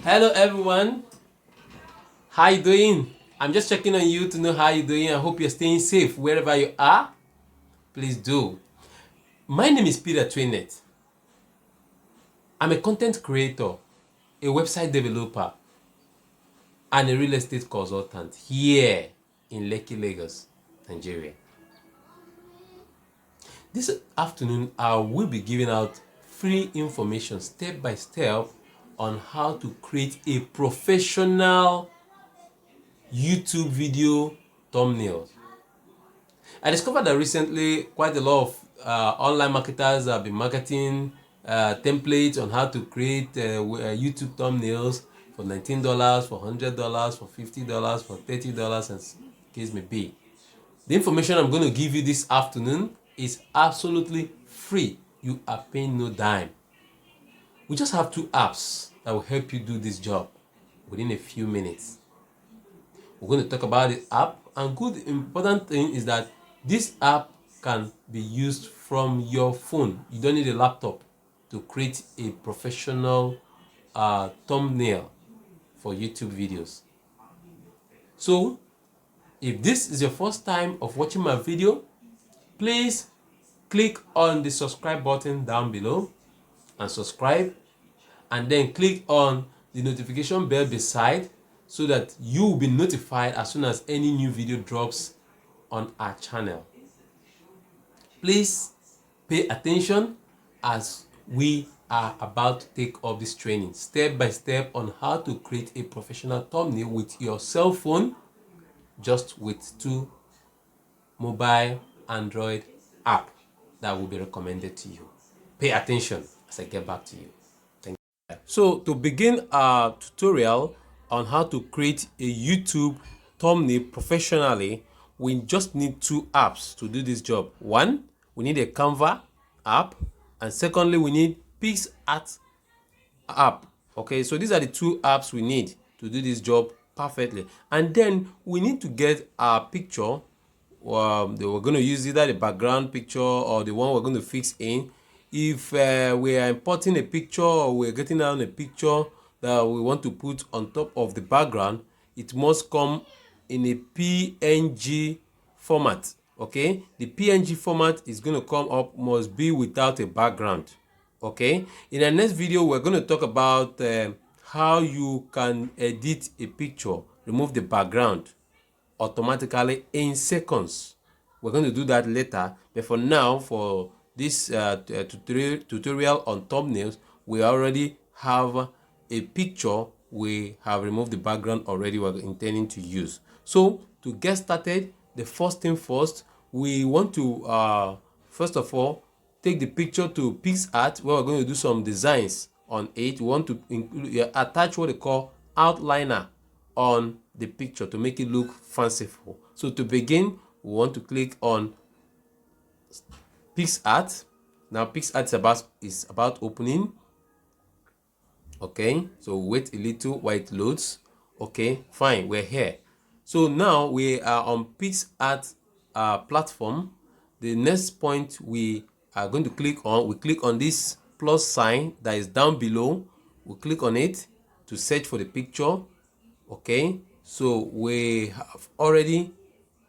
Hello everyone, how you doing? I'm just checking on you to know how you doing. I hope you're staying safe wherever you are. Please do. My name is Peter Twinnet. I'm a content creator, a website developer, and a real estate consultant here in Lekki Lagos, Nigeria. This afternoon, I will be giving out free information step by step on how to create a professional YouTube video thumbnail. I discovered that recently quite a lot of online marketers have been marketing templates on how to create YouTube thumbnails for $19, for $100, for $50, for $30, and case may be. The information I'm going to give you this afternoon is absolutely free. You are paying no dime. We just have two apps that will help you do this job within a few minutes. We're going to talk about the app, and good important thing is that this app can be used from your phone. You don't need a laptop to create a professional thumbnail for YouTube videos. So if this is your first time of watching my video, please click on the subscribe button down below and subscribe, and then click on the notification bell beside so that you will be notified as soon as any new video drops on our channel. Please pay attention as we are about to take up this training step by step on how to create a professional thumbnail with your cell phone, just with two mobile Android app that will be recommended to you. Pay attention as I get back to you. Thank you. So to begin our tutorial on how to create a YouTube thumbnail professionally, we just need two apps to do this job. One, we need a Canva app, and secondly, we need PixArt app. Okay, so these are the two apps we need to do this job perfectly. And then we need to get our picture. We're going to use either the background picture or the one we're going to fix in. If we are importing a picture or we're getting down a picture that we want to put on top of the background, it must come in a PNG format. Okay, the PNG format is going to come up, must be without a background. Okay, in the next video we're going to talk about how you can edit a picture, remove the background automatically in seconds. We're going to do that later, but for now, for this tutorial on thumbnails, we already have a picture. We have removed the background already. We're intending to use. So to get started, the first thing first, we want to first of all take the picture to PixArt, where we're going to do some designs on it. We want to include, attach what they call outliner on the picture to make it look fanciful. So to begin, we want to click on PixArt. Now PixArt is about opening. Okay, so wait a little while it loads. Okay, fine, we're here. So now we are on PixArt platform. The next point we are going to click on, we click on this plus sign that is down below. We click on it to search for the picture. Okay, so we have already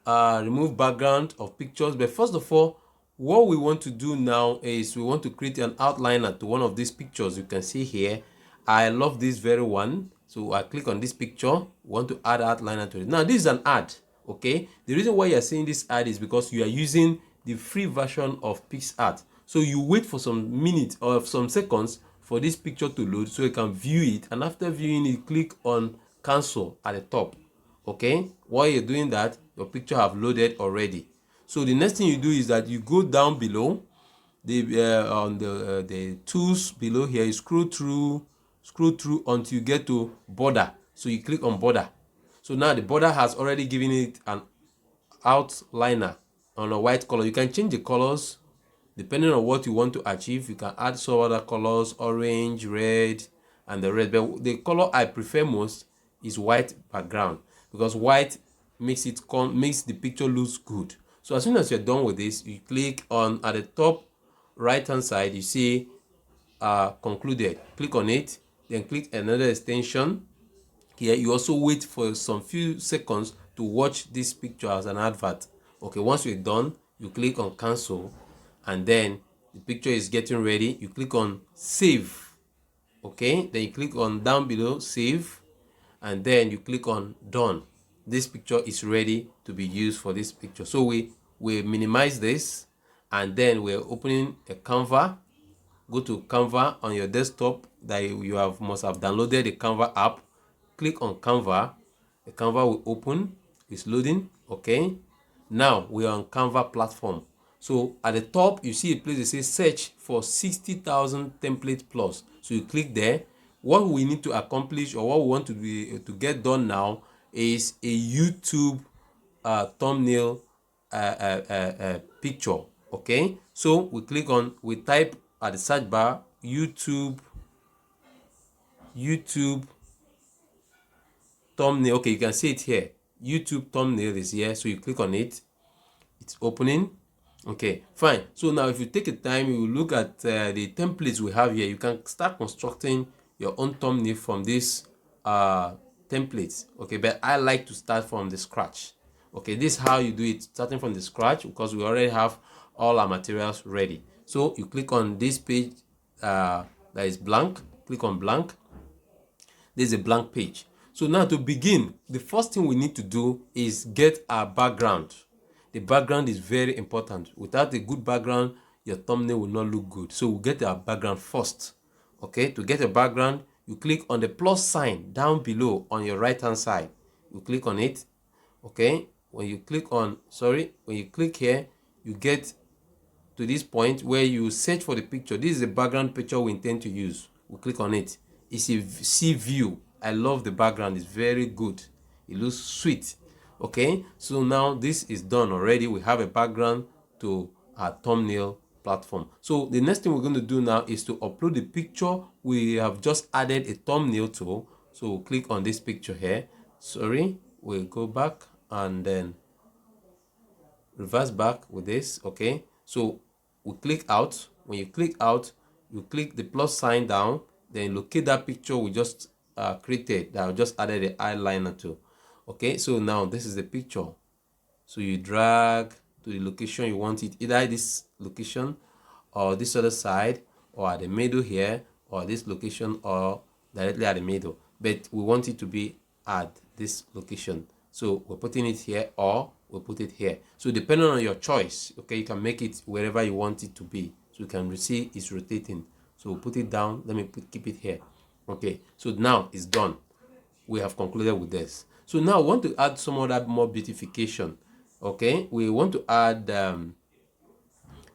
removed background of pictures, but first of all, what we want to do now is we want to create an outliner to one of these pictures. You can see here, I love this very one, so I click on this picture. Want to add outliner to it. Now this is an ad. Okay, the reason why you're seeing this ad is because you are using the free version of PixArt. So you wait for some minutes or some seconds for this picture to load so you can view it, and after viewing it, click on cancel at the top. Okay, while you're doing that, your picture have loaded already. So the next thing you do is that you go down below the on the tools below here. You scroll through until you get to border. So you click on border. So now the border has already given it an outliner on a white color. You can change the colors depending on what you want to achieve. You can add some other colors, orange, red, and the rest. But the color I prefer most is white background, because white makes the picture looks good. So as soon as you're done with this, you click on at the top right hand side, you see concluded. Click on it, then click another extension. Here you also wait for some few seconds to watch this picture as an advert. Okay, once you're done, you click on cancel, and then the picture is getting ready. You click on save. Okay, then you click on down below save, and then you click on done. This picture is ready to be used for this picture. So we minimize this, and then we're opening a Canva. Go to Canva on your desktop that you have must have downloaded the Canva app. Click on Canva. The Canva will open. It's loading. Okay, now we are on Canva platform. So at the top you see a place that says search for 60,000 template plus. So you click there. What we need to accomplish, or what we want to get done now, is a YouTube thumbnail picture. Okay, so we type at the search bar YouTube thumbnail. Okay, you can see it here. YouTube thumbnail is here, so you click on it. It's opening. Okay, fine. So now if you take a time, you look at the templates we have here. You can start constructing your own thumbnail from these templates. Okay, but I like to start from the scratch. Okay, this is how you do it, starting from the scratch, because we already have all our materials ready. So you click on this page that is blank. Click on blank. There's a blank page. So now to begin, the first thing we need to do is get our background. The background is very important. Without a good background, your thumbnail will not look good. So we'll get our background first. Okay, to get a background, you click on the plus sign down below on your right hand side. You click on it. Okay, when you click here, you get to this point where you search for the picture. This is the background picture we intend to use. We click on it. It's a sea view. I love the background. It's very good. It looks sweet. Okay, so now this is done already. We have a background to our thumbnail platform. So the next thing we're going to do now is to upload the picture we have just added a thumbnail to. So we'll click on this picture here. We'll go back and then reverse back with this. Okay, so we click out. When you click out, you click the plus sign down, then locate that picture we just created that I just added the eyeliner to. Okay, so now this is the picture. So you drag to the location you want it, either this location or this other side, or at the middle here, or this location, or directly at the middle, but we want it to be at this location. So we're putting it here, or we'll put it here. So depending on your choice, okay, you can make it wherever you want it to be. So you can see it's rotating. So we'll put it down. Let me keep it here. Okay, so now it's done. We have concluded with this. So now we want to add some other more beautification. Okay, we want to add a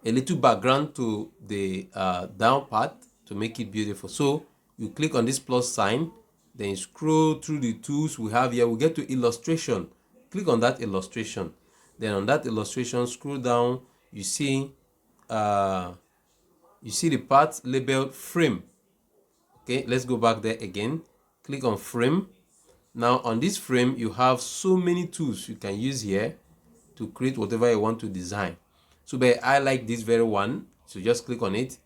little background to the down part to make it beautiful. So you click on this plus sign, then you scroll through the tools we have here. We get to illustration. Click on that illustration. Then on that illustration, scroll down. You see the part labeled frame. Okay, let's go back there again. Click on frame. Now on this frame, you have so many tools you can use here to create whatever you want to design. So but I like this very one. So just click on it.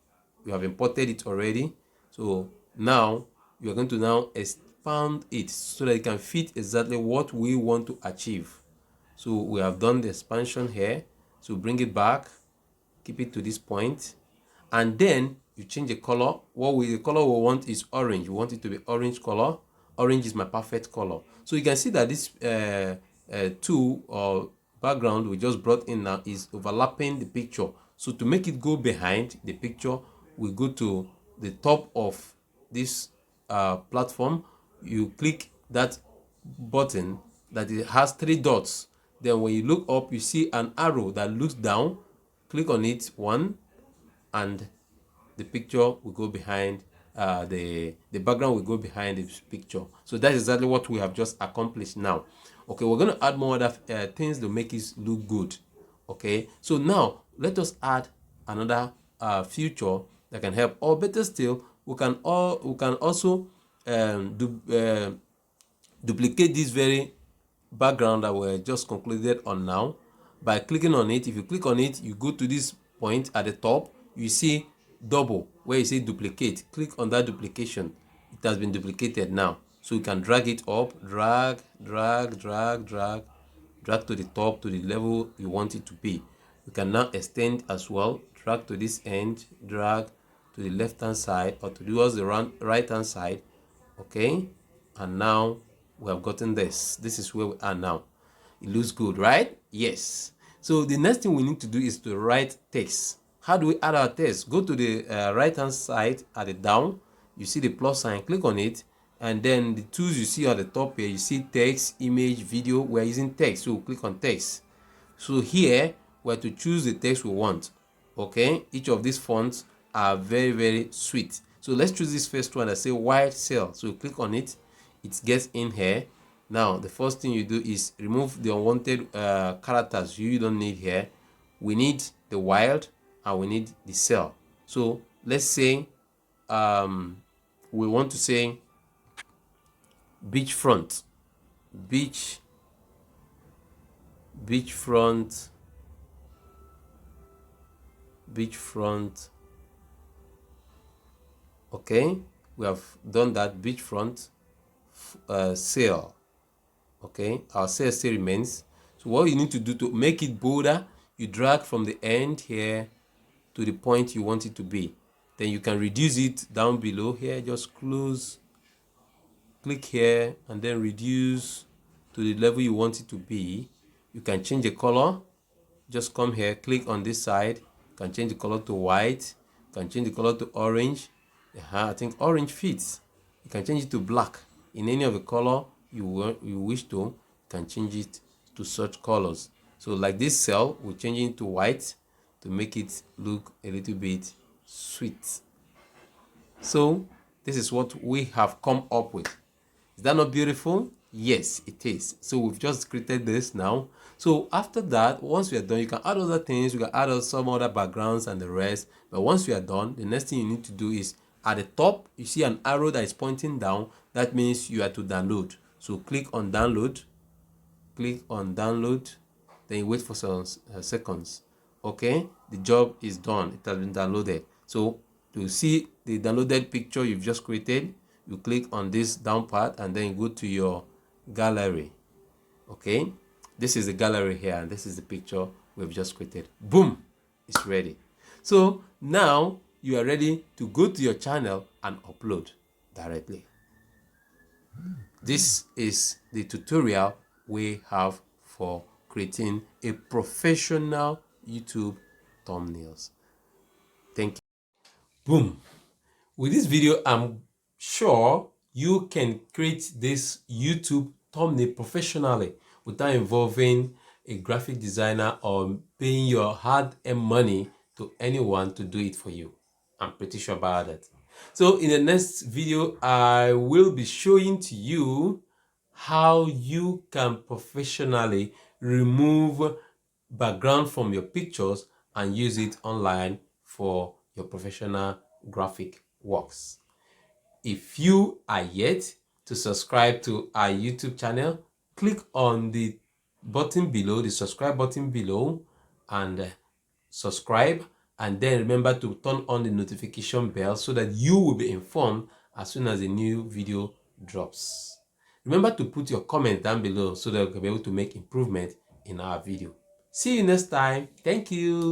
You have imported it already. So now you are going to now expand it so that it can fit exactly what we want to achieve. So we have done the expansion here. So bring it back, keep it to this point, and then you change the color. The color we want is orange. We want it to be orange color. Orange is my perfect color. So you can see that this tool or background we just brought in now is overlapping the picture. So to make it go behind the picture, we go to the top of this platform. You click that button that it has 3 dots. Then when you look up, you see an arrow that looks down. Click on it, one, and the picture will go behind the background will go behind the picture. So that's exactly what we have just accomplished now. Okay, we're going to add more other things to make it look good. Okay, so now let us add another feature that can help, or better still, we can also duplicate this very background that we're just concluded on now by clicking on it. If you click on it, you go to this point at the top, you see double where you say duplicate. Click on that duplication. it has been duplicated now. So you can drag it up, drag to the top, to the level you want it to be. You can now extend as well, drag to this end, drag to the left hand side or towards the right hand side. Okay, and now we have gotten this. This is where we are now. It looks good, right? Yes. So the next thing we need to do is to write text. How do we add our text? Go to the right hand side at the down. You see the plus sign, click on it, and then the tools you see at the top here, you see text, image, video. We're using text, so we'll click on text. So here we're to choose the text we want. Okay, each of these fonts are very sweet. So let's choose this first one that say white cell. So click on it, it gets in here. Now the first thing you do is remove the unwanted characters you don't need here. We need the wild and we need the cell. So let's say we want to say beachfront, beachfront, okay, we have done that. Beachfront sale. Okay, our sale still remains. So what you need to do to make it bolder, you drag from the end here to the point you want it to be. Then you can reduce it down below here. Just close, click here, and then reduce to the level you want it to be. You can change the color. Just come here, click on this side. You can change the color to white. You can change the color to orange. I think orange fits. You can change it to black. In any of the color you wish to, you can change it to such colors. So like this cell, we're changing it to white to make it look a little bit sweet. So this is what we have come up with. Is that not beautiful? Yes, it is. So we've just created this now. So after that, once we are done, you can add other things. You can add some other backgrounds and the rest. But once we are done, the next thing you need to do is at the top, you see an arrow that is pointing down. That means you are to download. So click on download. Click on download. Then you wait for some seconds. Okay, the job is done. It has been downloaded. So to see the downloaded picture you've just created, you click on this down part and then you go to your gallery. Okay, this is the gallery here and this is the picture we've just created. Boom, it's ready. So now you are ready to go to your channel and upload directly. This is the tutorial we have for creating a professional YouTube thumbnails. Thank you. Boom. With this video, I'm sure you can create this YouTube thumbnail professionally without involving a graphic designer or paying your hard-earned money to anyone to do it for you. I'm pretty sure about that. So in the next video, I will be showing to you how you can professionally remove background from your pictures and use it online for your professional graphic works. If you are yet to subscribe to our YouTube channel, click on the button below, the subscribe button below, and subscribe, and then remember to turn on the notification bell so that you will be informed as soon as a new video drops. Remember to put your comment down below so that we can be able to make improvement in our video. See you next time. Thank you.